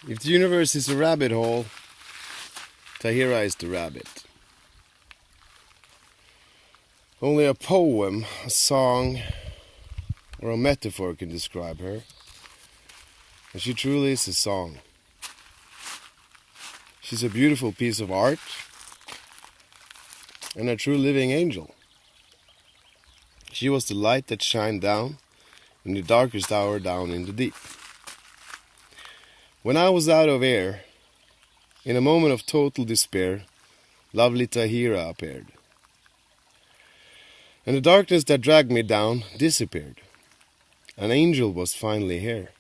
If the universe is a rabbit hole, Tahira is the rabbit. Only a poem, a song, or a metaphor can describe her. And she truly is a song. She's a beautiful piece of art and a true living angel. She was the light that shined down in the darkest hour down in the deep. When I was out of air, in a moment of total despair, lovely Tahira appeared. And the darkness that dragged me down disappeared. An angel was finally here,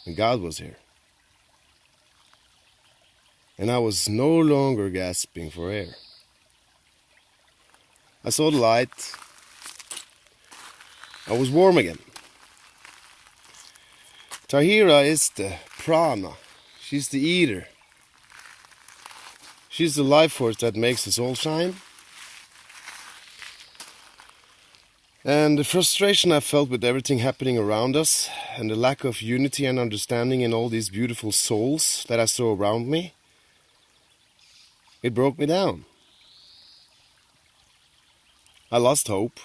and God was here. And I was no longer gasping for air. I saw the light. I was warm again. Tahira is the prana. She's the eater. She's the life force that makes us all shine. And the frustration I felt with everything happening around us, and the lack of unity and understanding in all these beautiful souls that I saw around me, it broke me down. I lost hope.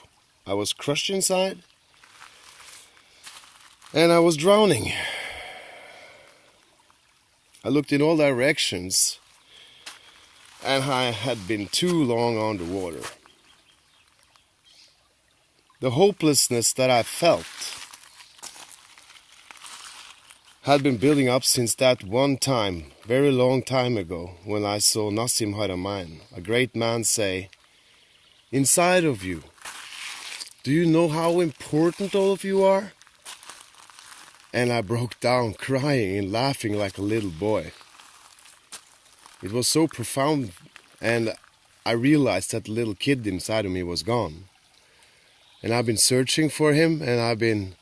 I was crushed inside. And I was drowning. I looked in all directions, and I had been too long underwater. The hopelessness that I felt had been building up since that one time, very long time ago, when I saw Nassim Haramein, a great man, say, "Inside of you, do you know how important all of you are?" And I broke down crying and laughing like a little boy. It was so profound, and I realized that the little kid inside of me was gone. And I've been searching for him, and I've been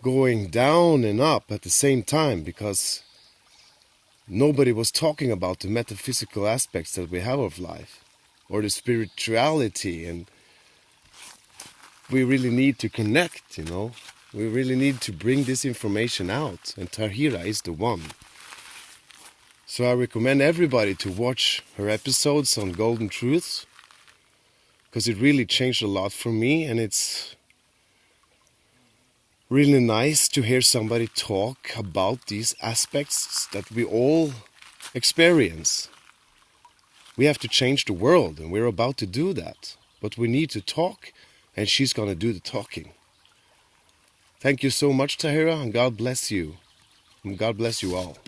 going down and up at the same time, because nobody was talking about the metaphysical aspects that we have of life, or the spirituality, and we really need to connect, you know. We really need to bring this information out, and Tahira is the one. So I recommend everybody to watch her episodes on Golden Truths, because it really changed a lot for me, and it's really nice to hear somebody talk about these aspects that we all experience. We have to change the world, and we're about to do that. But we need to talk, and she's going to do the talking. Thank you so much, Tahira, and God bless you. And God bless you all.